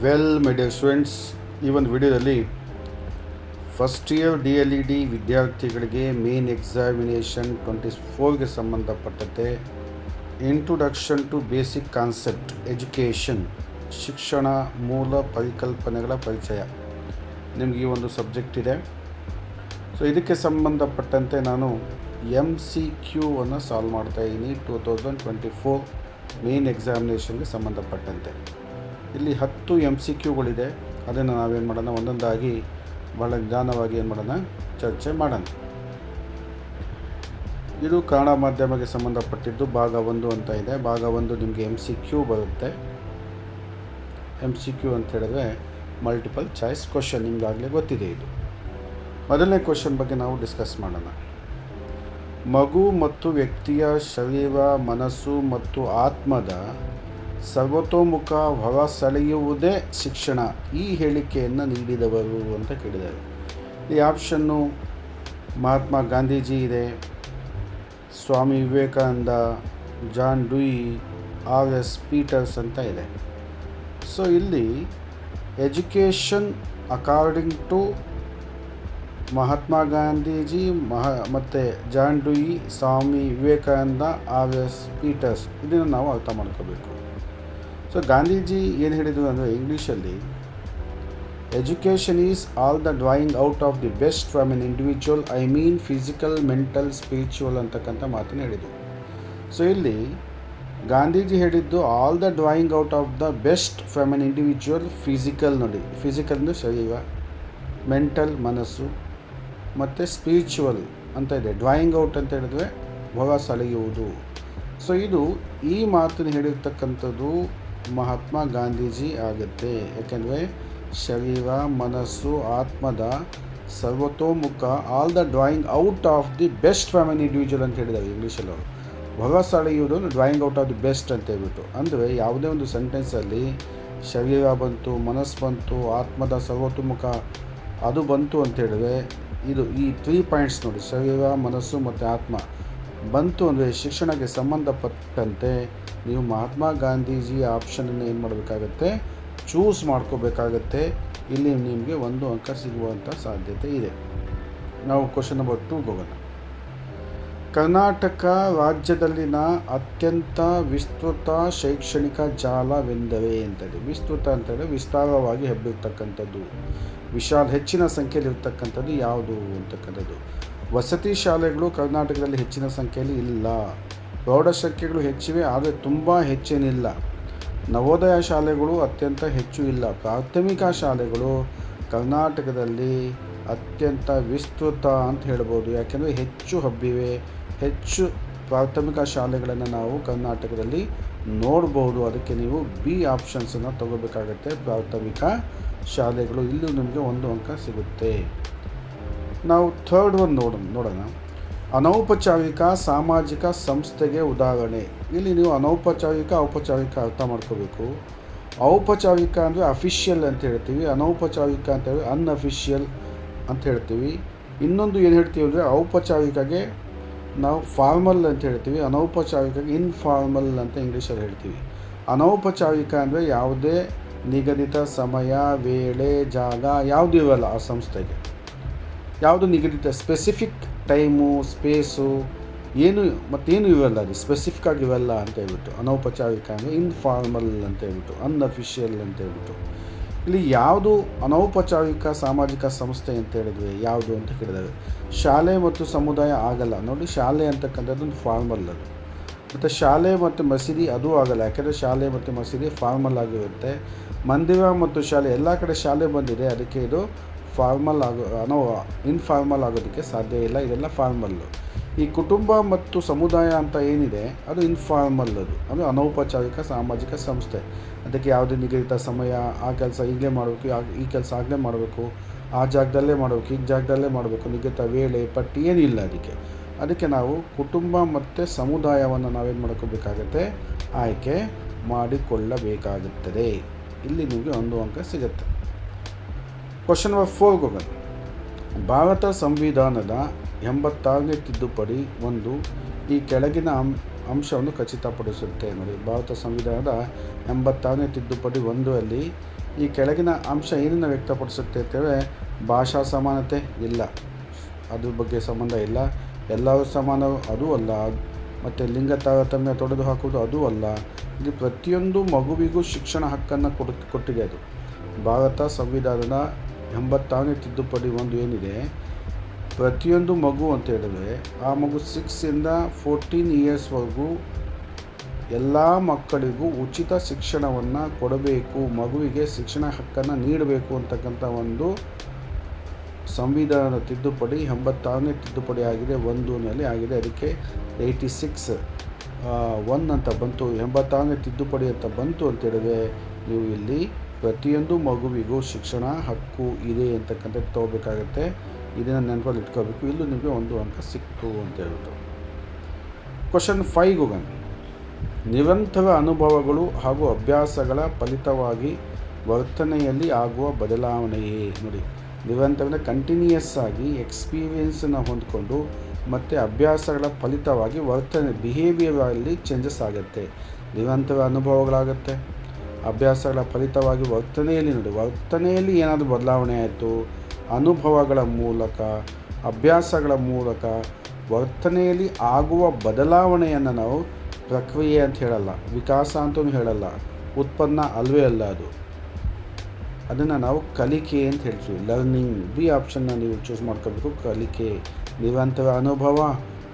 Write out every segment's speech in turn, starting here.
Well my dear students, ಈ ಒಂದು ವಿಡಿಯೋದಲ್ಲಿ ಫಸ್ಟ್ ಇಯರ್ DLED ವಿದ್ಯಾರ್ಥಿಗಳಿಗೆ ಮೇನ್ ಎಕ್ಸಾಮಿನೇಷನ್ 24ಗೆ ಸಂಬಂಧಪಟ್ಟಂತೆ introduction to basic concept education, ಶಿಕ್ಷಣ ಮೂಲ ಪರಿಕಲ್ಪನೆಗಳ ಪರಿಚಯ, ನಿಮಗೆ ಈ ಒಂದು ಸಬ್ಜೆಕ್ಟ್ ಇದೆ. ಸೊ ಇದಕ್ಕೆ ಸಂಬಂಧಪಟ್ಟಂತೆ ನಾನು MCQ ಅನ್ನು ಸಾಲ್ವ್ ಮಾಡ್ತಾಯಿದ್ದೀನಿ 2024 ಮೇನ್ ಎಕ್ಸಾಮಿನೇಷನ್ಗೆ ಸಂಬಂಧಪಟ್ಟಂತೆ. ಇಲ್ಲಿ 10 MCQಗಳಿದೆ. ಅದನ್ನು ನಾವೇನು ಮಾಡೋಣ, ಒಂದೊಂದಾಗಿ ಭಾಳ ನಿಧಾನವಾಗಿ ಏನು ಮಾಡೋಣ, ಚರ್ಚೆ ಮಾಡೋಣ. ಇದು ಕನ್ನಡ ಮಾಧ್ಯಮಕ್ಕೆ ಸಂಬಂಧಪಟ್ಟಿದ್ದು ಭಾಗ 1 ಅಂತ ಇದೆ. ಭಾಗ 1 ನಿಮಗೆ MCQ ಬರುತ್ತೆ. MCQ ಅಂತ ಹೇಳಿದ್ರೆ ಮಲ್ಟಿಪಲ್ ಚಾಯ್ಸ್ ಕ್ವಶನ್, ನಿಮಗಾಗಲೇ ಗೊತ್ತಿದೆ. ಇದು ಮೊದಲನೇ ಕ್ವಶನ್ ಬಗ್ಗೆ ನಾವು ಡಿಸ್ಕಸ್ ಮಾಡೋಣ. ಮಗು ಮತ್ತು ವ್ಯಕ್ತಿಯ ಶರೀರ, ಮನಸ್ಸು ಮತ್ತು ಆತ್ಮದ ಸರ್ವತೋಮುಖ ಹೊರ ಸೆಳೆಯುವುದೇ ಶಿಕ್ಷಣ, ಈ ಹೇಳಿಕೆಯನ್ನು ನೀಡಿದವರು ಅಂತ ಕೇಳಿದ್ದಾರೆ. ಈ ಆಪ್ಷನ್ನು ಮಹಾತ್ಮ ಗಾಂಧೀಜಿ ಇದೆ, Swami Vivekananda, John Dewey, R.S. Peters ಅಂತ ಇದೆ. ಸೊ ಇಲ್ಲಿ education according to Mahatma Gandhiji ಮತ್ತು John Dewey, Swami Vivekananda, R.S. Peters, ಇದನ್ನು ನಾವು ಅರ್ಥ ಮಾಡ್ಕೋಬೇಕು. ಸೊ ಗಾಂಧೀಜಿ ಏನು ಹೇಳಿದರು ಅಂದರೆ, ಇಂಗ್ಲೀಷಲ್ಲಿ education is all the drawing out of the best from an individual, I mean physical, mental, spiritual ಅಂತಕ್ಕಂಥ ಮಾತನ್ನು ಹೇಳಿದರು. ಸೊ ಇಲ್ಲಿ ಗಾಂಧೀಜಿ ಹೇಳಿದ್ದು all the drawing out of the best from an individual. Physical ನೋಡಿ, ಫಿಸಿಕಲ್ ಅಂದರೆ ಶರೀರ, ಮೆಂಟಲ್ ಮನಸ್ಸು, ಮತ್ತು ಸ್ಪಿರಿಚುವಲ್ ಅಂತ ಇದೆ. ಡ್ರಾಯಿಂಗ್ ಔಟ್ ಅಂತ ಹೇಳಿದ್ರೆ ಹೊರ ಸೆಳೆಯುವುದು. ಸೊ ಇದು ಈ ಮಾತನ್ನು ಹೇಳಿರ್ತಕ್ಕಂಥದ್ದು ಮಹಾತ್ಮ ಗಾಂಧೀಜಿ ಆಗುತ್ತೆ. ಯಾಕೆಂದರೆ ಶರೀರ, ಮನಸ್ಸು, ಆತ್ಮದ ಸರ್ವತೋಮುಖ, all the drawing out of the best from an individual ಅಂತ ಹೇಳಿದ್ದಾರೆ ಇಂಗ್ಲೀಷಲ್ಲಿ ಅವರು. ಹೊರ ಸೆಳೆಯುವುದು drawing out of the best ಅಂತ ಹೇಳ್ಬಿಟ್ಟು. ಅಂದರೆ ಯಾವುದೇ ಒಂದು ಸೆಂಟೆನ್ಸಲ್ಲಿ ಶರೀರ ಬಂತು, ಮನಸ್ಸು ಬಂತು, ಆತ್ಮದ ಸರ್ವತೋಮುಖ ಅದು ಬಂತು ಅಂತ ಹೇಳಿದ್ರೆ, ಇದು ಈ 3 ಪಾಯಿಂಟ್ಸ್ ನೋಡಿ, ಶರೀರ, ಮನಸ್ಸು ಮತ್ತು ಆತ್ಮ ಬಂತು ಅಂದರೆ ಶಿಕ್ಷಣಕ್ಕೆ ಸಂಬಂಧಪಟ್ಟಂತೆ ನೀವು ಮಹಾತ್ಮ ಗಾಂಧೀಜಿ ಆಪ್ಷನನ್ನು ಏನು ಮಾಡಬೇಕಾಗತ್ತೆ, ಚೂಸ್ ಮಾಡ್ಕೋಬೇಕಾಗತ್ತೆ. ಇಲ್ಲಿ ನಿಮಗೆ 1 ಅಂಕ ಸಿಗುವಂಥ ಸಾಧ್ಯತೆ ಇದೆ. ನಾವು ಕ್ವಶನ್ ನಂಬರ್ 2ಗೆ ಹೋಗೋಣ. ಕರ್ನಾಟಕ ರಾಜ್ಯದಲ್ಲಿನ ಅತ್ಯಂತ ವಿಸ್ತೃತ ಶೈಕ್ಷಣಿಕ ಜಾಲವೆಂದರೆ ಅಂತೇಳಿ. ವಿಸ್ತೃತ ಅಂತೇಳಿ ವಿಸ್ತಾರವಾಗಿ ಹಬ್ಬಿರ್ತಕ್ಕಂಥದ್ದು, ಹೆಚ್ಚಿನ ಸಂಖ್ಯೆಯಲ್ಲಿರ್ತಕ್ಕಂಥದ್ದು ಯಾವುದು ಅಂತಕ್ಕಂಥದ್ದು. ವಸತಿ ಶಾಲೆಗಳು ಕರ್ನಾಟಕದಲ್ಲಿ ಹೆಚ್ಚಿನ ಸಂಖ್ಯೆಯಲ್ಲಿ ಇಲ್ಲ. ಪ್ರೌಢ ಸಂಖ್ಯೆಗಳು ಹೆಚ್ಚಿವೆ, ಆದರೆ ತುಂಬ ಹೆಚ್ಚೇನಿಲ್ಲ. ನವೋದಯ ಶಾಲೆಗಳು ಅತ್ಯಂತ ಹೆಚ್ಚು ಇಲ್ಲ. ಪ್ರಾಥಮಿಕ ಶಾಲೆಗಳು ಕರ್ನಾಟಕದಲ್ಲಿ ಅತ್ಯಂತ ವಿಸ್ತೃತ ಅಂತ ಹೇಳ್ಬೋದು. ಯಾಕೆಂದರೆ ಹೆಚ್ಚು ಹಬ್ಬಿವೆ, ಹೆಚ್ಚು ಪ್ರಾಥಮಿಕ ಶಾಲೆಗಳನ್ನು ನಾವು ಕರ್ನಾಟಕದಲ್ಲಿ ನೋಡ್ಬೋದು. ಅದಕ್ಕೆ ನೀವು B ಆಪ್ಷನ್ಸನ್ನು ತಗೋಬೇಕಾಗತ್ತೆ, ಪ್ರಾಥಮಿಕ ಶಾಲೆಗಳು. ಇಲ್ಲೂ ನಿಮಗೆ 1 ಅಂಕ ಸಿಗುತ್ತೆ. ನಾವು ಥರ್ಡ್ ಒನ್ ನೋಡೋಣ. ಅನೌಪಚಾರಿಕ ಸಾಮಾಜಿಕ ಸಂಸ್ಥೆಗೆ ಉದಾಹರಣೆ. ಇಲ್ಲಿ ನೀವು ಅನೌಪಚಾರಿಕ, ಔಪಚಾರಿಕ ಅರ್ಥ ಮಾಡ್ಕೋಬೇಕು. ಔಪಚಾರಿಕ ಅಂದರೆ ಅಫಿಷಿಯಲ್ ಅಂತ ಹೇಳ್ತೀವಿ, ಅನೌಪಚಾರಿಕ ಅಂತ ಹೇಳಿ ಅನ್ಅಫಿಷಿಯಲ್ ಅಂತ ಹೇಳ್ತೀವಿ. ಇನ್ನೊಂದು ಏನು ಹೇಳ್ತೀವಿ ಅಂದರೆ, ಔಪಚಾರಿಕಗೆ ನಾವು ಫಾರ್ಮಲ್ ಅಂತ ಹೇಳ್ತೀವಿ, ಅನೌಪಚಾರಿಕಗೆ ಇನ್ಫಾರ್ಮಲ್ ಅಂತ ಇಂಗ್ಲೀಷಲ್ಲಿ ಹೇಳ್ತೀವಿ. ಅನೌಪಚಾರಿಕ ಅಂದರೆ ಯಾವುದೇ ನಿಗದಿತ ಸಮಯ, ವೇಳೆ, ಜಾಗ ಯಾವುದು ಇರಲ್ಲ ಆ ಸಂಸ್ಥೆಗೆ. ಯಾವುದು ನಿಗದಿತ ಸ್ಪೆಸಿಫಿಕ್ ಟೈಮು, ಸ್ಪೇಸು ಏನು ಮತ್ತೇನು ಇರಲ್ಲ, ಅದು ಸ್ಪೆಸಿಫಿಕ್ ಆಗಿ ಇರಲ್ಲ ಅಂತ ಹೇಳ್ಬಿಟ್ಟು ಅನೌಪಚಾರಿಕ ಅಂದರೆ. ಇನ್ಫಾರ್ಮಲ್ ಅಂತ ಹೇಳ್ಬಿಟ್ಟು ಅನ್ಅಫಿಷಿಯಲ್ ಅಂತ ಹೇಳ್ಬಿಟ್ಟು. ಇಲ್ಲಿ ಯಾವುದು ಅನೌಪಚಾರಿಕ ಸಾಮಾಜಿಕ ಸಂಸ್ಥೆ ಅಂತ ಹೇಳಿದ್ವಿ, ಯಾವುದು ಅಂತ ಕೇಳಿದಾಗ ಶಾಲೆ ಮತ್ತು ಸಮುದಾಯ ಆಗಲ್ಲ ನೋಡಿ. ಶಾಲೆ ಅಂತಕ್ಕಂಥದ್ದು ಒಂದು ಫಾರ್ಮಲ್ ಅದು. ಮತ್ತು ಶಾಲೆ ಮತ್ತು ಮಸೀದಿ ಅದು ಆಗಲ್ಲ, ಯಾಕೆಂದರೆ ಶಾಲೆ ಮತ್ತು ಮಸೀದಿ ಫಾರ್ಮಲ್ ಆಗಿರುತ್ತೆ. ಮಂದಿರ ಮತ್ತು ಶಾಲೆ ಎಲ್ಲ ಕಡೆ ಶಾಲೆ ಬಂದಿದೆ, ಅದಕ್ಕೆ ಇದು ಫಾರ್ಮಲ್ ಇನ್ಫಾರ್ಮಲ್ ಆಗೋದಕ್ಕೆ ಸಾಧ್ಯ ಇಲ್ಲ. ಇದೆಲ್ಲ ಫಾರ್ಮಲ್ಲು. ಈ ಕುಟುಂಬ ಮತ್ತು ಸಮುದಾಯ ಅಂತ ಏನಿದೆ ಅದು ಇನ್ಫಾರ್ಮಲ್, ಅದು ಅನೌಪಚಾರಿಕ ಸಾಮಾಜಿಕ ಸಂಸ್ಥೆ. ಅದಕ್ಕೆ ಯಾವುದೇ ನಿಗದಿತ ಸಮಯ, ಆ ಕೆಲಸ ಈಗಲೇ ಮಾಡಬೇಕು, ಈ ಕೆಲಸ ಆಗಲೇ ಮಾಡಬೇಕು, ಆ ಜಾಗದಲ್ಲೇ ಮಾಡಬೇಕು, ಈ ಜಾಗದಲ್ಲೇ ಮಾಡಬೇಕು, ನಿಗದಿತ ವೇಳೆ ಪಟ್ಟಿ ಏನಿಲ್ಲ ಅದಕ್ಕೆ ನಾವು ಕುಟುಂಬ ಮತ್ತು ಸಮುದಾಯವನ್ನು ನಾವೇನು ಮಾಡ್ಕೋಬೇಕಾಗತ್ತೆ, ಆಯ್ಕೆ ಮಾಡಿಕೊಳ್ಳಬೇಕಾಗುತ್ತದೆ. ಇಲ್ಲಿ ನಿಮಗೆ 1 ಅಂಕ ಸಿಗುತ್ತೆ. ಕ್ವಶನ್ ನಂಬರ್ 4ಗೆ ಹೋಗೋಣ. ಭಾರತ ಸಂವಿಧಾನದ 86ನೇ ತಿದ್ದುಪಡಿ 1 ಈ ಕೆಳಗಿನ ಅಂಶವನ್ನು ಖಚಿತಪಡಿಸುತ್ತೆ ನೋಡಿ. ಭಾರತ ಸಂವಿಧಾನದ 86ನೇ ತಿದ್ದುಪಡಿ 1 ಅಲ್ಲಿ ಈ ಕೆಳಗಿನ ಅಂಶ ಏನನ್ನು ವ್ಯಕ್ತಪಡಿಸುತ್ತೆ ಅಂತೇಳಿ ಭಾಷಾ ಸಮಾನತೆ ಇಲ್ಲ, ಅದ್ರ ಬಗ್ಗೆ ಸಂಬಂಧ ಇಲ್ಲ. ಎಲ್ಲರೂ ಸಮಾನರು ಅದೂ ಅಲ್ಲ. ಮತ್ತು ಲಿಂಗ ತಾರತಮ್ಯ ತೊಡೆದು ಹಾಕುವುದು ಅದೂ ಅಲ್ಲ. ಇದು ಪ್ರತಿಯೊಂದು ಮಗುವಿಗೂ ಶಿಕ್ಷಣ ಹಕ್ಕನ್ನು ಕೊಟ್ಟಿದೆ. ಅದು ಭಾರತ ಸಂವಿಧಾನದ 86ನೇ ತಿದ್ದುಪಡಿ ಒಂದು ಏನಿದೆ, ಪ್ರತಿಯೊಂದು ಮಗು ಅಂತ ಹೇಳಿದ್ರೆ ಆ ಮಗು 6ಇಂದ 14 ಇಯರ್ಸ್ವರೆಗೂ ಎಲ್ಲ ಮಕ್ಕಳಿಗೂ ಉಚಿತ ಶಿಕ್ಷಣವನ್ನು ಕೊಡಬೇಕು, ಮಗುವಿಗೆ ಶಿಕ್ಷಣ ಹಕ್ಕನ್ನು ನೀಡಬೇಕು ಅಂತಕ್ಕಂಥ ಒಂದು ಸಂವಿಧಾನದ ತಿದ್ದುಪಡಿ 86ನೇ ತಿದ್ದುಪಡಿ ಆಗಿದೆ, 1ನಲ್ಲಿ ಆಗಿದೆ. ಅದಕ್ಕೆ 86(1) ಅಂತ ಬಂತು, 86ನೇ ತಿದ್ದುಪಡಿ ಅಂತ ಬಂತು ಅಂತೇಳಿದ್ರೆ ನೀವು ಇಲ್ಲಿ ಪ್ರತಿಯೊಂದು ಮಗುವಿಗೂ ಶಿಕ್ಷಣ ಹಕ್ಕು ಇದೆ ಅಂತಕ್ಕಂಥದ್ದು ತೊಗೋಬೇಕಾಗತ್ತೆ. ಇದನ್ನು ನೆನಪಲ್ಲಿ ಇಟ್ಕೋಬೇಕು. ಇಲ್ಲೂ ನಿಮಗೆ 1 ಅಂಕ ಸಿಕ್ತು ಅಂತ ಹೇಳ್ಬಿಟ್ಟು. ಕ್ವಶನ್ 5 ಹೋಗೋಣ. ನಿರಂತರ ಅನುಭವಗಳು ಹಾಗೂ ಅಭ್ಯಾಸಗಳ ಫಲಿತವಾಗಿ ವರ್ತನೆಯಲ್ಲಿ ಆಗುವ ಬದಲಾವಣೆಯೇ. ನೋಡಿ, ನಿರಂತರ ಕಂಟಿನ್ಯೂಯಸ್ ಆಗಿ ಎಕ್ಸ್ಪೀರಿಯೆನ್ಸನ್ನು ಹೊಂದಿಕೊಂಡು ಮತ್ತು ಅಭ್ಯಾಸಗಳ ಫಲಿತವಾಗಿ ವರ್ತನೆ ಬಿಹೇವಿಯರಲ್ಲಿ ಚೇಂಜಸ್ ಆಗುತ್ತೆ. ನಿರಂತರ ಅನುಭವಗಳಾಗುತ್ತೆ, ಅಭ್ಯಾಸಗಳ ಫಲಿತವಾಗಿ ವರ್ತನೆಯಲ್ಲಿ ನೋಡಿ, ವರ್ತನೆಯಲ್ಲಿ ಏನಾದರೂ ಬದಲಾವಣೆ ಆಯಿತು, ಅನುಭವಗಳ ಮೂಲಕ ಅಭ್ಯಾಸಗಳ ಮೂಲಕ ವರ್ತನೆಯಲ್ಲಿ ಆಗುವ ಬದಲಾವಣೆಯನ್ನು ನಾವು ಪ್ರಕ್ರಿಯೆ ಅಂತ ಹೇಳಲ್ಲ, ವಿಕಾಸ ಅಂತಲೂ ಹೇಳಲ್ಲ, ಉತ್ಪನ್ನ ಅಲ್ವೇ ಅಲ್ಲ ಅದು. ಅದನ್ನು ನಾವು ಕಲಿಕೆ ಅಂತ ಹೇಳ್ತೀವಿ, ಲರ್ನಿಂಗ್. ಬಿ ಆಪ್ಷನ್ನ ನೀವು ಚೂಸ್ ಮಾಡ್ಕೋಬೇಕು. ಕಲಿಕೆ, ನಿರಂತರ ಅನುಭವ,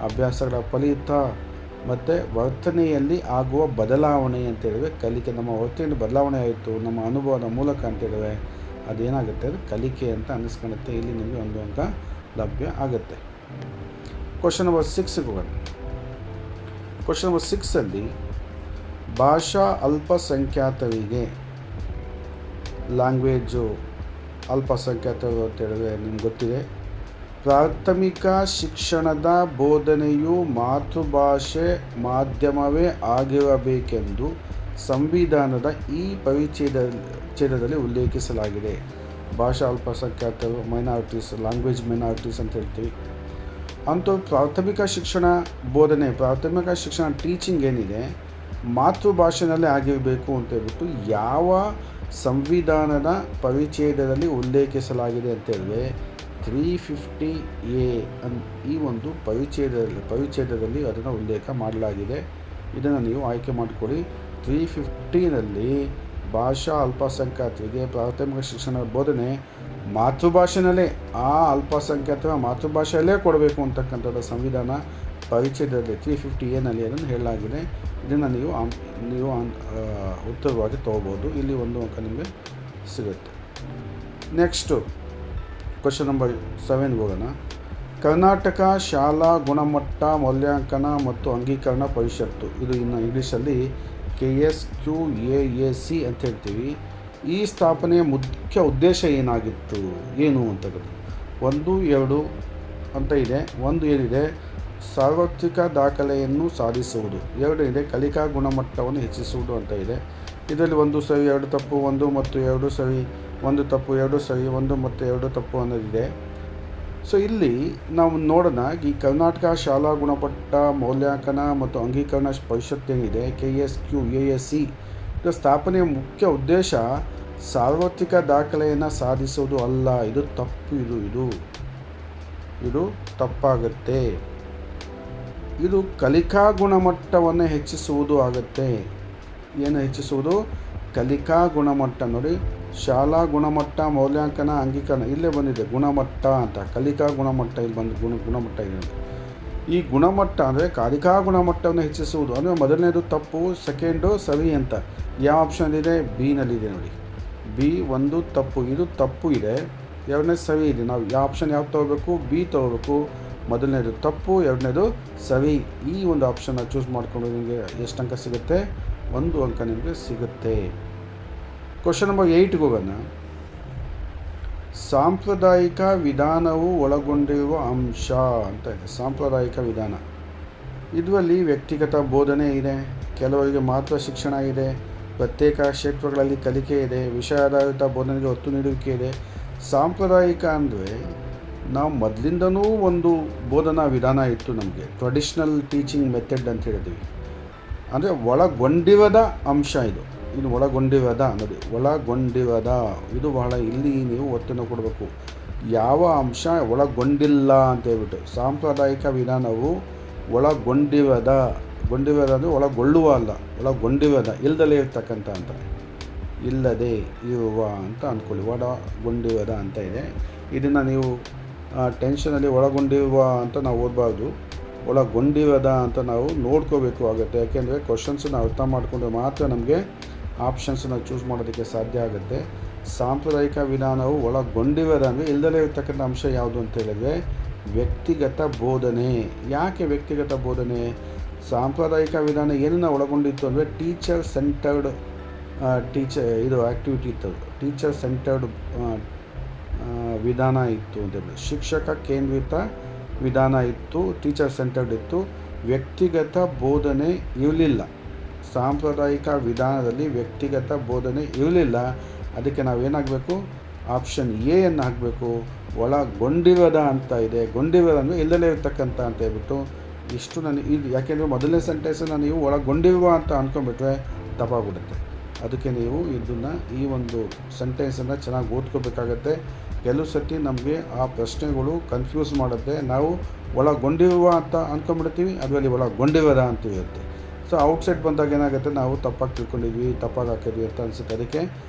ಅಭ್ಯಾಸಗಳ ಫಲಿತ ಮತ್ತು ವರ್ತನೆಯಲ್ಲಿ ಆಗುವ ಬದಲಾವಣೆ ಅಂತೇಳಿದ್ರೆ ಕಲಿಕೆ. ನಮ್ಮ ವರ್ತನೆಯಲ್ಲಿ ಬದಲಾವಣೆ ಆಯಿತು ನಮ್ಮ ಅನುಭವದ ಮೂಲಕ ಅಂತೇಳಿದ್ರೆ ಅದೇನಾಗುತ್ತೆ, ಅದು ಕಲಿಕೆ ಅಂತ ಅನ್ನಿಸ್ಕೊಳುತ್ತೆ. ಇಲ್ಲಿ ನಿಮಗೆ 1 ಅಂಕ ಲಭ್ಯ ಆಗುತ್ತೆ. ಕ್ವಶನ್ ನಂಬರ್ 6ಗೆ ಹೋಗೋಣ. ಕ್ವಶನ್ ನಂಬರ್ 6ಅಲ್ಲಿ ಭಾಷಾ ಅಲ್ಪಸಂಖ್ಯಾತರಿಗೆ, ಲ್ಯಾಂಗ್ವೇಜು ಅಲ್ಪಸಂಖ್ಯಾತರು ಅಂತೇಳಿದ್ರೆ ನಿಮ್ಗೆ ಗೊತ್ತಿದೆ, ಪ್ರಾಥಮಿಕ ಶಿಕ್ಷಣದ ಬೋಧನೆಯು ಮಾತೃಭಾಷೆ ಮಾಧ್ಯಮವೇ ಆಗಿರಬೇಕೆಂದು ಸಂವಿಧಾನದ ಈ ಪರಿಚ್ಛೇದದಲ್ಲಿ ಉಲ್ಲೇಖಿಸಲಾಗಿದೆ. ಭಾಷಾ ಅಲ್ಪಸಂಖ್ಯಾತರು, ಮೈನಾರಿಟೀಸ್, ಲ್ಯಾಂಗ್ವೇಜ್ ಮೈನಾರಿಟೀಸ್ ಅಂತ ಹೇಳ್ತೀವಿ. ಅಂತೂ ಪ್ರಾಥಮಿಕ ಶಿಕ್ಷಣ ಬೋಧನೆ, ಪ್ರಾಥಮಿಕ ಶಿಕ್ಷಣ ಟೀಚಿಂಗ್ ಏನಿದೆ ಮಾತೃಭಾಷೆನಲ್ಲೇ ಆಗಿರಬೇಕು ಅಂತ ಹೇಳ್ಬಿಟ್ಟು ಯಾವ ಸಂವಿಧಾನದ ಪರಿಚ್ಛೇದದಲ್ಲಿ ಉಲ್ಲೇಖಿಸಲಾಗಿದೆ ಅಂತೇಳಿದ್ರೆ 350A ಈ ಒಂದು ಪರಿಚ್ಛೇದದಲ್ಲಿ ಅದನ್ನು ಉಲ್ಲೇಖ ಮಾಡಲಾಗಿದೆ. ಇದನ್ನು ನೀವು ಆಯ್ಕೆ ಮಾಡಿಕೊಳ್ಳಿ. 350ನಲ್ಲಿ ಭಾಷಾ ಅಲ್ಪಸಂಖ್ಯಾತರಿಗೆ ಪ್ರಾಥಮಿಕ ಶಿಕ್ಷಣದ ಬೋಧನೆ ಮಾತೃಭಾಷೆನಲ್ಲೇ, ಆ ಅಲ್ಪಸಂಖ್ಯಾತರ ಮಾತೃಭಾಷೆಯಲ್ಲೇ ಕೊಡಬೇಕು ಅಂತಕ್ಕಂಥದ್ದು ಸಂವಿಧಾನ ಪರಿಚ್ಛೇದದಲ್ಲಿ 350Aನಲ್ಲಿ ಅದನ್ನು ಹೇಳಲಾಗಿದೆ. ಇದನ್ನು ನೀವು ಉತ್ತರವಾಗಿ ತೊಗೋಬೋದು. ಇಲ್ಲಿ 1 ಅಂಕ ನಿಮಗೆ ಸಿಗುತ್ತೆ. ನೆಕ್ಸ್ಟು ಕ್ವಶನ್ ನಂಬರ್ 7ಗೆ ಹೋಗೋಣ. ಕರ್ನಾಟಕ ಶಾಲಾ ಗುಣಮಟ್ಟ ಮೌಲ್ಯಾಂಕನ ಮತ್ತು ಅಂಗೀಕರಣ ಪರಿಷತ್ತು, ಇದು ಇನ್ನು ಇಂಗ್ಲೀಷಲ್ಲಿ KSQAAC ಅಂತ ಹೇಳ್ತೀವಿ. ಈ ಸ್ಥಾಪನೆಯ ಮುಖ್ಯ ಉದ್ದೇಶ ಏನು ಅಂತಕ್ಕಂಥದ್ದು 1, 2 ಅಂತ ಇದೆ. 1 ಏನಿದೆ, ಸಾರ್ವತ್ರಿಕ ದಾಖಲೆಯನ್ನು ಸಾಧಿಸುವುದು. 2 ಇದೆ, ಕಲಿಕಾ ಗುಣಮಟ್ಟವನ್ನು ಹೆಚ್ಚಿಸುವುದು ಅಂತ ಇದೆ. ಇದರಲ್ಲಿ 1 ಸರಿ 2 ತಪ್ಪು, 1 ಮತ್ತು 2 ಸರಿ, 1 ತಪ್ಪು 2 ಸರಿ, 1 ಮತ್ತು 2 ತಪ್ಪು ಅನ್ನೋದಿದೆ. ಸೊ ಇಲ್ಲಿ ನಾವು ನೋಡೋಣ, ಈ ಕರ್ನಾಟಕ ಶಾಲಾ ಗುಣಮಟ್ಟ ಮೌಲ್ಯಾಂಕನ ಮತ್ತು ಅಂಗೀಕರಣ ಪರಿಷತ್ತೇನಿದೆ KSQAAC, ಇದರ ಸ್ಥಾಪನೆಯ ಮುಖ್ಯ ಉದ್ದೇಶ ಸಾರ್ವತ್ರಿಕ ದಾಖಲೆಯನ್ನು ಸಾಧಿಸುವುದು ಅಲ್ಲ. ಇದು ತಪ್ಪು. ಇದು ತಪ್ಪಾಗುತ್ತೆ. ಇದು ಕಲಿಕಾ ಗುಣಮಟ್ಟವನ್ನು ಹೆಚ್ಚಿಸುವುದು ಆಗುತ್ತೆ. ಏನು ಹೆಚ್ಚಿಸುವುದು? ಕಲಿಕಾ ಗುಣಮಟ್ಟ. ನೋಡಿ, ಶಾಲಾ ಗುಣಮಟ್ಟ ಮೌಲ್ಯಾಂಕನ ಅಂಗೀಕರಣ ಇಲ್ಲೇ ಬಂದಿದೆ, ಗುಣಮಟ್ಟ ಅಂತ. ಕಲಿಕಾ ಗುಣಮಟ್ಟ ಇಲ್ಲಿ ಬಂದು ಗುಣಮಟ್ಟ ಇದೆ. ಈ ಗುಣಮಟ್ಟ ಅಂದರೆ ಕಲಿಕಾ ಗುಣಮಟ್ಟವನ್ನು ಹೆಚ್ಚಿಸುವುದು ಅಂದರೆ ಮೊದಲನೇದು ತಪ್ಪು, ಸೆಕೆಂಡು ಸರಿ ಅಂತ. ಯಾವ ಆಪ್ಷನಲ್ಲಿದೆ? ಬಿನಲ್ಲಿದೆ ನೋಡಿ. ಬಿ 1 ತಪ್ಪು, ಇದು ತಪ್ಪು ಇದೆ. 2ನೇ ಸರಿ ಇದೆ. ನಾವು ಯಾವ ಆಪ್ಷನ್ ಯಾವ್ದು ತೊಗೋಬೇಕು? ಬಿ ತೊಗೋಬೇಕು. ಮೊದಲನೇದು ತಪ್ಪು, 2ನೇದು ಸರಿ. ಈ ಒಂದು ಆಪ್ಷನ್ನ ಚೂಸ್ ಮಾಡಿಕೊಂಡು ನಿಮಗೆ ಎಷ್ಟು ಅಂಕ ಸಿಗುತ್ತೆ? 1 ಅಂಕ ನಿಮಗೆ ಸಿಗುತ್ತೆ. ಕ್ವಶನ್ ನಂಬರ್ 8ಗೆ ಹೋಗೋಣ. ಸಾಂಪ್ರದಾಯಿಕ ವಿಧಾನವು ಒಳಗೊಂಡಿರುವ ಅಂಶ ಅಂತ ಇದೆ. ಸಾಂಪ್ರದಾಯಿಕ ವಿಧಾನ ಇದರಲ್ಲಿ ವ್ಯಕ್ತಿಗತ ಬೋಧನೆ ಇದೆ, ಕೆಲವರಿಗೆ ಮಾತ್ರ ಶಿಕ್ಷಣ ಇದೆ, ಪ್ರತ್ಯೇಕ ಕ್ಷೇತ್ರಗಳಲ್ಲಿ ಕಲಿಕೆ ಇದೆ, ವಿಷಯಾಧಾರಿತ ಬೋಧನೆಗೆ ಒತ್ತು ನೀಡುವಿಕೆ ಇದೆ. ಸಾಂಪ್ರದಾಯಿಕ ಅಂದರೆ ನಾವು ಮೊದಲಿಂದನೂ ಒಂದು ಬೋಧನಾ ವಿಧಾನ ಇತ್ತು ನಮಗೆ, ಟ್ರೆಡಿಷ್ನಲ್ ಟೀಚಿಂಗ್ ಮೆಥಡ್ ಅಂತ ಹೇಳಿದ್ವಿ. ಅಂದರೆ ಒಳಗೊಂಡಿರದ ಅಂಶ ಇದು. ಇದು ಒಳಗೊಂಡಿರದ ನೋಡಿ, ಒಳಗೊಂಡಿರದ ಇದು ಬಹಳ ಇಲ್ಲಿ ನೀವು ಒತ್ತನ್ನು ಕೊಡಬೇಕು. ಯಾವ ಅಂಶ ಒಳಗೊಂಡಿಲ್ಲ ಅಂತ ಹೇಳ್ಬಿಟ್ಟು. ಸಾಂಪ್ರದಾಯಿಕ ವಿಧಾನವು ಒಳಗೊಂಡಿರದ ಅಂದರೆ ಒಳಗೊಳ್ಳುವ ಅಲ್ಲ, ಒಳಗೊಂಡಿರದ ಇಲ್ಲದಲೇ ಇರ್ತಕ್ಕಂಥ ಅಂತ, ಇಲ್ಲದೆ ಇರುವ ಅಂತ ಅಂದ್ಕೊಳ್ಳಿ. ಒಳಗೊಂಡಿರದ ಅಂತ ಇದೆ. ಇದನ್ನು ನೀವು ಟೆನ್ಷನಲ್ಲಿ ಒಳಗೊಂಡಿರುವ ಅಂತ ನಾವು ಓದಬಾರ್ದು, ಒಳಗೊಂಡಿರದ ಅಂತ ನಾವು ನೋಡ್ಕೋಬೇಕು ಆಗುತ್ತೆ. ಯಾಕೆಂದರೆ ಕ್ವಶನ್ಸನ್ನು ಅರ್ಥ ಮಾಡಿಕೊಂಡ್ರೆ ಮಾತ್ರ ನಮಗೆ ಆಪ್ಷನ್ಸನ್ನು ಚೂಸ್ ಮಾಡೋದಕ್ಕೆ ಸಾಧ್ಯ ಆಗುತ್ತೆ. ಸಾಂಪ್ರದಾಯಿಕ ವಿಧಾನವು ಒಳಗೊಂಡಿರದ ಅಂದರೆ ಇಲ್ಲದಲೇ ಇರ್ತಕ್ಕಂಥ ಅಂಶ ಯಾವುದು ಅಂತ ಹೇಳಿದ್ರೆ ವ್ಯಕ್ತಿಗತ ಬೋಧನೆ. ಯಾಕೆ ವ್ಯಕ್ತಿಗತ ಬೋಧನೆ? ಸಾಂಪ್ರದಾಯಿಕ ವಿಧಾನ ಏನನ್ನು ಒಳಗೊಂಡಿತ್ತು ಅಂದರೆ ಟೀಚರ್ ಸೆಂಟರ್ಡ್ ಇದು ಆ್ಯಕ್ಟಿವಿಟಿ ಇತ್ತು, ಟೀಚರ್ ಸೆಂಟರ್ಡ್ ವಿಧಾನ ಇತ್ತು ಅಂತೇಳಿ. ಶಿಕ್ಷಕ ಕೇಂದ್ರಿತ ವಿಧಾನ ಇತ್ತು, ಟೀಚರ್ ಸೆಂಟರ್ಡ್ ಇತ್ತು, ವ್ಯಕ್ತಿಗತ ಬೋಧನೆ ಇರಲಿಲ್ಲ. ಸಾಂಪ್ರದಾಯಿಕ ವಿಧಾನದಲ್ಲಿ ವ್ಯಕ್ತಿಗತ ಬೋಧನೆ ಇರಲಿಲ್ಲ. ಅದಕ್ಕೆ ನಾವೇನಾಗಬೇಕು? ಆಪ್ಷನ್ ಎ ಅನ್ನು ಹಾಕಬೇಕು. ಒಳಗೊಂಡಿರದ ಅಂತ ಇದೆ. ಗೊಂಡಿರದ ಅಂದರೆ ಇಲ್ಲದಲೇ ಇರ್ತಕ್ಕಂಥ ಅಂತ ಹೇಳ್ಬಿಟ್ಟು ಇಷ್ಟು ಇದು ಯಾಕೆಂದರೆ ಮೊದಲನೇ ಸೆಂಟೆನ್ಸನ್ನು ನೀವು ಒಳಗೊಂಡಿರುವ ಅಂತ ಅಂದ್ಕೊಂಡ್ಬಿಟ್ರೆ ತಪ್ಪಾಗ್ಬಿಡುತ್ತೆ. ಅದಕ್ಕೆ ನೀವು ಇದನ್ನು ಈ ಒಂದು ಸೆಂಟೆನ್ಸನ್ನು ಚೆನ್ನಾಗಿ ಓದ್ಕೋಬೇಕಾಗತ್ತೆ. ಕೆಲವು ಸತಿ ನಮಗೆ ಆ ಪ್ರಶ್ನೆಗಳು ಕನ್ಫ್ಯೂಸ್ ಮಾಡುತ್ತೆ. ನಾವು ಒಳಗೊಂಡಿರುವ ಅಂತ ಅಂದ್ಕೊಂಡ್ಬಿಡ್ತೀವಿ, ಅದರಲ್ಲಿ ಒಳಗೊಂಡಿರದ ಅಂತ ಇರುತ್ತೆ. ಸೊ ಔಟ್ಸೈಡ್ ಬಂದಾಗ ಏನಾಗುತ್ತೆ, ನಾವು ತಪ್ಪಾಗಿ ತಿಳ್ಕೊಂಡಿದ್ವಿ, ತಪ್ಪಾಗಿ ಹಾಕಿದ್ವಿ ಅಂತ ಅನಿಸುತ್ತೆ. ಅದಕ್ಕೆ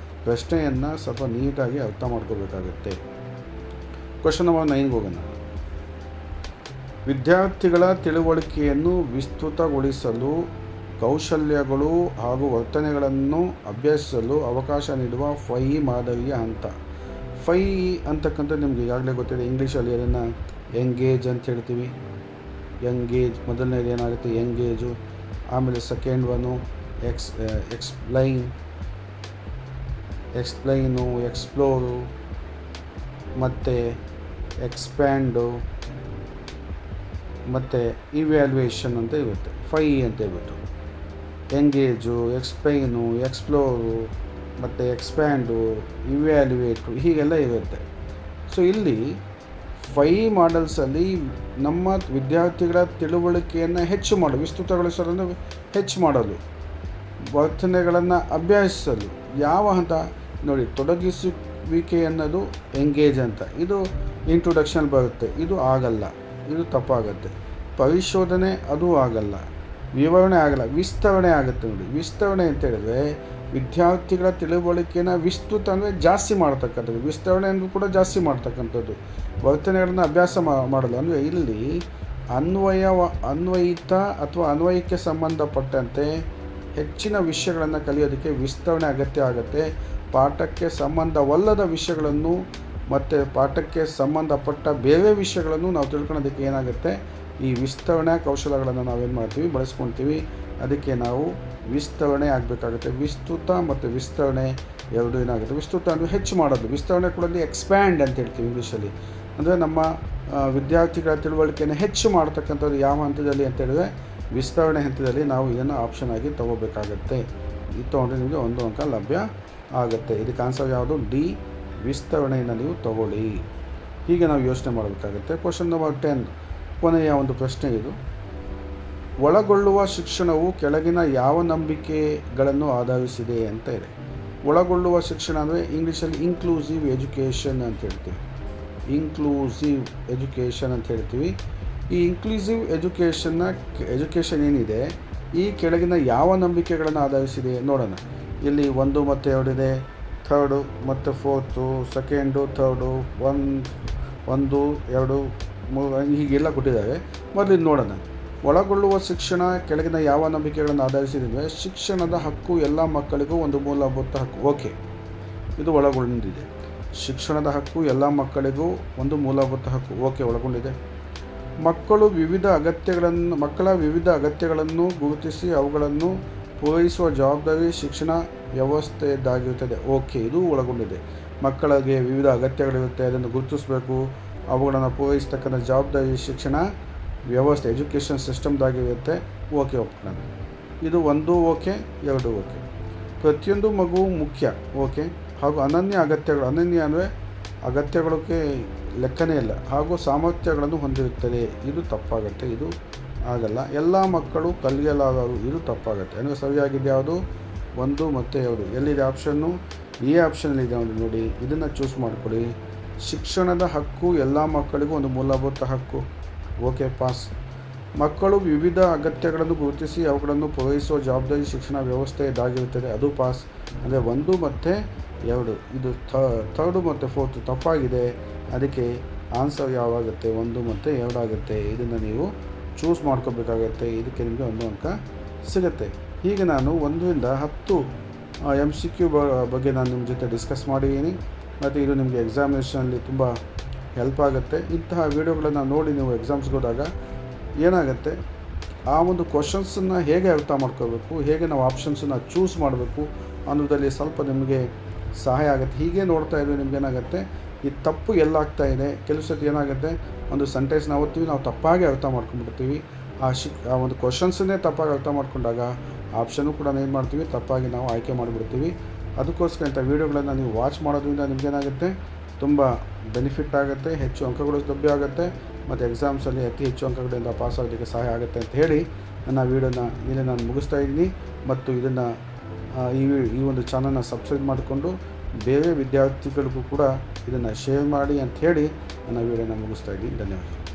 ಪ್ರಶ್ನೆಯನ್ನು ಸ್ವಲ್ಪ ನೀಟಾಗಿ ಅರ್ಥ ಮಾಡ್ಕೋಬೇಕಾಗತ್ತೆ. ಕ್ವಶನ್ ನಂಬರ್ 9ಗೆ ಹೋಗೋಣ. ವಿದ್ಯಾರ್ಥಿಗಳ ತಿಳುವಳಿಕೆಯನ್ನು ವಿಸ್ತೃತಗೊಳಿಸಲು ಕೌಶಲ್ಯಗಳು ಹಾಗೂ ವರ್ತನೆಗಳನ್ನು ಅಭ್ಯಸಿಸಲು ಅವಕಾಶ ನೀಡುವ 5 ಮಾದರಿಯ ಹಂತ. 5 ಅಂತಕ್ಕಂಥದ್ದು ನಿಮಗೆ ಈಗಾಗಲೇ ಗೊತ್ತಿದೆ. ಇಂಗ್ಲೀಷಲ್ಲಿ ಅದನ್ನು ಎಂಗೇಜ್ ಅಂತ ಹೇಳ್ತೀವಿ. ಎಂಗೇಜ್ ಮೊದಲನೇದು ಏನಾಗುತ್ತೆ, ಎಂಗೇಜು. ಆಮೇಲೆ ಸೆಕೆಂಡ್ ಒನ್ನು ಎಕ್ಸ್ಪ್ಲೈನು, ಎಕ್ಸ್ಪ್ಲೋರು, ಮತ್ತು ಎಕ್ಸ್ಪ್ಯಾಂಡು, ಮತ್ತು ಇವ್ಯಾಲ್ಯೂಯೇಷನ್ ಅಂತ ಇರುತ್ತೆ. 5 ಅಂತ ಹೇಳ್ಬಿಟ್ಟು ಎಂಗೇಜು, ಎಕ್ಸ್ಪ್ಲೈನು, ಎಕ್ಸ್ಪ್ಲೋರು, ಮತ್ತು ಎಕ್ಸ್ಪ್ಯಾಂಡು, ಇವ್ಯಾಲ್ಯೂಯೇಟು ಹೀಗೆಲ್ಲ ಇರುತ್ತೆ. ಸೊ ಇಲ್ಲಿ 5 ಮಾಡಲ್ಸಲ್ಲಿ ನಮ್ಮ ವಿದ್ಯಾರ್ಥಿಗಳ ತಿಳುವಳಿಕೆಯನ್ನು ಹೆಚ್ಚು ಮಾಡಲು, ವಿಸ್ತೃತಗೊಳಿಸಲು, ಹೆಚ್ಚು ಮಾಡಲು, ವರ್ತನೆಗಳನ್ನು ಅಭ್ಯಸಿಸಲು ಯಾವ ಹಂತ ನೋಡಿ, ತೊಡಗಿಸುವಿಕೆ ಅನ್ನೋದು ಎಂಗೇಜ್ ಅಂತ. ಇದು ಇಂಟ್ರೊಡಕ್ಷನ್ ಬರುತ್ತೆ, ಇದು ಆಗಲ್ಲ, ಇದು ತಪ್ಪಾಗುತ್ತೆ. ಪರಿಶೋಧನೆ ಅದು ಆಗಲ್ಲ, ವಿವರಣೆ ಆಗಲ್ಲ, ವಿಸ್ತರಣೆ ಆಗುತ್ತೆ. ನೋಡಿ, ವಿಸ್ತರಣೆ ಅಂತ ಹೇಳಿದ್ರೆ ವಿದ್ಯಾರ್ಥಿಗಳ ತಿಳುವಳಿಕೆಯನ್ನು ವಿಸ್ತೃತ ಅಂದರೆ ಜಾಸ್ತಿ ಮಾಡ್ತಕ್ಕಂಥದ್ದು, ವಿಸ್ತರಣೆ ಅಂದರೂ ಕೂಡ ಜಾಸ್ತಿ ಮಾಡ್ತಕ್ಕಂಥದ್ದು. ವರ್ತನೆಗಳನ್ನು ಅಭ್ಯಾಸ ಮಾಡಲು ಅಂದರೆ ಇಲ್ಲಿ ಅನ್ವಯಿತ ಅಥವಾ ಅನ್ವಯಕ್ಕೆ ಸಂಬಂಧಪಟ್ಟಂತೆ ಹೆಚ್ಚಿನ ವಿಷಯಗಳನ್ನು ಕಲಿಯೋದಕ್ಕೆ ವಿಸ್ತರಣೆ ಅಗತ್ಯ ಆಗುತ್ತೆ. ಪಾಠಕ್ಕೆ ಸಂಬಂಧವಲ್ಲದ ವಿಷಯಗಳನ್ನು ಮತ್ತು ಪಾಠಕ್ಕೆ ಸಂಬಂಧಪಟ್ಟ ಬೇರೆ ವಿಷಯಗಳನ್ನು ನಾವು ತಿಳ್ಕೊಳ್ಳೋದಕ್ಕೆ ಏನಾಗುತ್ತೆ, ಈ ವಿಸ್ತರಣೆ ಕೌಶಲಗಳನ್ನು ನಾವೇನು ಮಾಡ್ತೀವಿ, ಬಳಸ್ಕೊಳ್ತೀವಿ. ಅದಕ್ಕೆ ನಾವು ವಿಸ್ತರಣೆ ಆಗಬೇಕಾಗುತ್ತೆ. ವಿಸ್ತೃತ ಮತ್ತು ವಿಸ್ತರಣೆ ಎರಡು ಏನಾಗುತ್ತೆ, ವಿಸ್ತೃತ ಅಂದರೆ ಹೆಚ್ಚು ಮಾಡೋದು, ವಿಸ್ತರಣೆ ಕೂಡ ಎಕ್ಸ್ಪ್ಯಾಂಡ್ ಅಂತ ಹೇಳ್ತೀವಿ ಇಂಗ್ಲೀಷಲ್ಲಿ. ಅಂದರೆ ನಮ್ಮ ವಿದ್ಯಾರ್ಥಿಗಳ ತಿಳುವಳಿಕೆಯನ್ನು ಹೆಚ್ಚು ಮಾಡ್ತಕ್ಕಂಥದ್ದು ಯಾವ ಹಂತದಲ್ಲಿ ಅಂತ ಹೇಳಿದ್ರೆ ವಿಸ್ತರಣೆ ಹಂತದಲ್ಲಿ ನಾವು ಇದನ್ನು ಆಪ್ಷನ್ ಆಗಿ ತೊಗೋಬೇಕಾಗತ್ತೆ. ಇದು ತೊಗೊಂಡ್ರೆ ನಿಮಗೆ 1 ಅಂಕ ಲಭ್ಯ ಆಗುತ್ತೆ. ಇದಕ್ಕೆ ಆನ್ಸರ್ ಯಾವುದು? ಡಿ, ವಿಸ್ತರಣೆಯನ್ನು ನೀವು ತಗೊಳ್ಳಿ. ಹೀಗೆ ನಾವು ಯೋಚನೆ ಮಾಡಬೇಕಾಗುತ್ತೆ. ಕ್ವಶನ್ ನಂಬರ್ 10 ಕೊನೆಯ ಒಂದು ಪ್ರಶ್ನೆ ಇದು. ಒಳಗೊಳ್ಳುವ ಶಿಕ್ಷಣವು ಕೆಳಗಿನ ಯಾವ ನಂಬಿಕೆಗಳನ್ನು ಆಧರಿಸಿದೆ ಅಂತ ಇದೆ. ಒಳಗೊಳ್ಳುವ ಶಿಕ್ಷಣ ಅಂದರೆ ಇಂಗ್ಲೀಷಲ್ಲಿ ಇನ್ಕ್ಲೂಸಿವ್ ಎಜುಕೇಷನ್ ಅಂತ ಹೇಳ್ತೀವಿ. ಇನ್ಕ್ಲೂಸಿವ್ ಎಜುಕೇಷನ್ ಅಂತ ಹೇಳ್ತೀವಿ. ಈ ಇನ್ಕ್ಲೂಸಿವ್ ಎಜುಕೇಷನ್ ಏನಿದೆ, ಈ ಕೆಳಗಿನ ಯಾವ ನಂಬಿಕೆಗಳನ್ನು ಆಧರಿಸಿದೆ ನೋಡೋಣ. ಇಲ್ಲಿ 1 ಮತ್ತು 2 ಇದೆ, 3 ಮತ್ತು 4, ಸೆಕೆಂಡು, 3, 1, 2, 3 ಹೀಗೆಲ್ಲ ಕೊಟ್ಟಿದ್ದಾರೆ. ಮೊದಲು ನೋಡೋಣ. ಒಳಗೊಳ್ಳುವ ಶಿಕ್ಷಣ ಕೆಳಗಿನ ಯಾವ ನಂಬಿಕೆಗಳನ್ನು ಆಧರಿಸಿದೆ. ಶಿಕ್ಷಣದ ಹಕ್ಕು ಎಲ್ಲ ಮಕ್ಕಳಿಗೂ ಒಂದು ಮೂಲಭೂತ ಹಕ್ಕು. ಓಕೆ, ಇದು ಒಳಗೊಂಡಿದೆ. ಶಿಕ್ಷಣದ ಹಕ್ಕು ಎಲ್ಲ ಮಕ್ಕಳಿಗೂ ಒಂದು ಮೂಲಭೂತ ಹಕ್ಕು. ಓಕೆ, ಒಳಗೊಂಡಿದೆ. ಮಕ್ಕಳ ವಿವಿಧ ಅಗತ್ಯಗಳನ್ನು ಗುರುತಿಸಿ ಅವುಗಳನ್ನು ಪೂರೈಸುವ ಜವಾಬ್ದಾರಿ ಶಿಕ್ಷಣ ವ್ಯವಸ್ಥೆಯದ್ದಾಗಿರುತ್ತದೆ. ಓಕೆ, ಇದು ಒಳಗೊಂಡಿದೆ. ಮಕ್ಕಳಿಗೆ ವಿವಿಧ ಅಗತ್ಯಗಳಿರುತ್ತೆ, ಅದನ್ನು ಗುರುತಿಸಬೇಕು, ಅವುಗಳನ್ನು ಪೂರೈಸ್ತಕ್ಕಂಥ ಜವಾಬ್ದಾರಿ ಶಿಕ್ಷಣ ವ್ಯವಸ್ಥೆ ಎಜುಕೇಷನ್ ಸಿಸ್ಟಮ್ದಾಗಿರುತ್ತೆ. ಓಕೆ, ಒಪ್ಕೊಳ್ಳೋಣ. ಇದು 1 ಓಕೆ, 2 ಓಕೆ. ಪ್ರತಿಯೊಂದು ಮಗುವು ಮುಖ್ಯ. ಓಕೆ. ಹಾಗೂ ಅನನ್ಯ ಅಂದರೆ ಅಗತ್ಯಗಳಿಗೆ ಲೆಕ್ಕನೇ ಇಲ್ಲ, ಹಾಗೂ ಸಾಮರ್ಥ್ಯಗಳನ್ನು ಹೊಂದಿರುತ್ತದೆ. ಇದು ತಪ್ಪಾಗುತ್ತೆ, ಇದು ಆಗಲ್ಲ. ಎಲ್ಲ ಮಕ್ಕಳು ಕಲಿಯಲಾರರು, ಇದು ತಪ್ಪಾಗುತ್ತೆ. ಅಂದರೆ ಸರಿಯಾಗಿದೆ ಯಾವುದು? 1 ಮತ್ತು 2 ಎಲ್ಲಿದೆ ಆಪ್ಷನ್ನು? ಈ ಆಪ್ಷನಲ್ಲಿದೆ ನೋಡಿ, ಇದನ್ನು ಚೂಸ್ ಮಾಡಿಕೊಡಿ. ಶಿಕ್ಷಣದ ಹಕ್ಕು ಎಲ್ಲ ಮಕ್ಕಳಿಗೂ ಒಂದು ಮೂಲಭೂತ ಹಕ್ಕು. Okay, pass. ಮಕ್ಕಳು ವಿವಿಧ ಅಗತ್ಯಗಳನ್ನು ಗುರುತಿಸಿ ಅವುಗಳನ್ನು ಪೂರೈಸುವ ಜವಾಬ್ದಾರಿ ಶಿಕ್ಷಣ ವ್ಯವಸ್ಥೆಯದಾಗಿರುತ್ತದೆ. ಅದು ಪಾಸ್. ಅಂದರೆ 1 ಮತ್ತು 2 ಇದು ಥರ್ಡು ಮತ್ತು ಫೋರ್ತು ತಪ್ಪಾಗಿದೆ. ಅದಕ್ಕೆ ಆನ್ಸರ್ ಯಾವಾಗುತ್ತೆ? 1 ಮತ್ತು 2 ಆಗುತ್ತೆ. ಇದನ್ನು ನೀವು ಚೂಸ್ ಮಾಡ್ಕೋಬೇಕಾಗತ್ತೆ. ಇದಕ್ಕೆ ನಿಮಗೆ 1 ಅಂಕ ಸಿಗುತ್ತೆ. ಹೀಗೆ ನಾನು 1ರಿಂದ 10 MCQ ಬಗ್ಗೆ ನಾನು ನಿಮ್ಮ ಜೊತೆ ಡಿಸ್ಕಸ್ ಮಾಡಿದ್ದೀನಿ ಮತ್ತು ಇದು ನಿಮಗೆ ಎಕ್ಸಾಮಿನೇಷನಲ್ಲಿ ತುಂಬ ಹೆಲ್ಪ್ ಆಗುತ್ತೆ. ಇಂತಹ ವೀಡಿಯೋಗಳನ್ನು ನೋಡಿ ನೀವು ಎಕ್ಸಾಮ್ಸ್ಗೆ ಹೋದಾಗ ಏನಾಗುತ್ತೆ, ಆ ಒಂದು ಕ್ವಶನ್ಸನ್ನು ಹೇಗೆ ಅರ್ಥ ಮಾಡ್ಕೋಬೇಕು, ಹೇಗೆ ನಾವು ಆಪ್ಷನ್ಸನ್ನು ಚೂಸ್ ಮಾಡಬೇಕು ಅನ್ನೋದರಲ್ಲಿ ಸ್ವಲ್ಪ ನಿಮಗೆ ಸಹಾಯ ಆಗುತ್ತೆ. ಹೀಗೆ ನೋಡ್ತಾ ಇದ್ದರೆ ನಿಮಗೇನಾಗುತ್ತೆ, ಈ ತಪ್ಪು ಎಲ್ಲಾಗ್ತಾ ಇದೆ. ಕೆಲವು ಸತಿ ಏನಾಗುತ್ತೆ, ಒಂದು ಸೆಂಟೆನ್ಸ್ನ ಓದ್ತೀವಿ, ನಾವು ತಪ್ಪಾಗಿ ಅರ್ಥ ಮಾಡ್ಕೊಂಡ್ಬಿಡ್ತೀವಿ. ಆ ಒಂದು ಕ್ವಶನ್ಸನ್ನೇ ತಪ್ಪಾಗಿ ಅರ್ಥ ಮಾಡ್ಕೊಂಡಾಗ ಆಪ್ಷನ್ನು ಕೂಡ ಏನು ಮಾಡ್ತೀವಿ, ತಪ್ಪಾಗಿ ನಾವು ಆಯ್ಕೆ ಮಾಡಿಬಿಡ್ತೀವಿ. ಅದಕ್ಕೋಸ್ಕರ ಇಂಥ ವೀಡಿಯೋಗಳನ್ನು ನೀವು ವಾಚ್ ಮಾಡೋದ್ರಿಂದ ನಿಮಗೇನಾಗುತ್ತೆ, ತುಂಬ ಬೆನಿಫಿಟ್ ಆಗುತ್ತೆ, ಹೆಚ್ಚು ಅಂಕಗಳು ಲಭ್ಯ ಆಗುತ್ತೆ ಮತ್ತು ಎಕ್ಸಾಮ್ಸಲ್ಲಿ ಅತಿ ಹೆಚ್ಚು ಅಂಕಗಳಿಂದ ಪಾಸ್ ಆಗೋದಕ್ಕೆ ಸಹಾಯ ಆಗುತ್ತೆ ಅಂತ ಹೇಳಿ ನನ್ನ ವೀಡಿಯೋನ ಇಲ್ಲಿ ನಾನು ಮುಗಿಸ್ತಾ ಇದ್ದೀನಿ. ಮತ್ತು ಇದನ್ನು ಈ ಒಂದು ಚಾನಲ್ನ ಸಬ್ಸ್ಕ್ರೈಬ್ ಮಾಡಿಕೊಂಡು ಬೇರೆ ವಿದ್ಯಾರ್ಥಿಗಳಿಗೂ ಕೂಡ ಇದನ್ನು ಶೇರ್ ಮಾಡಿ ಅಂತ ಹೇಳಿ ನನ್ನ ವೀಡಿಯೋನ ಮುಗಿಸ್ತಾ ಇದ್ದೀನಿ. ಧನ್ಯವಾದ.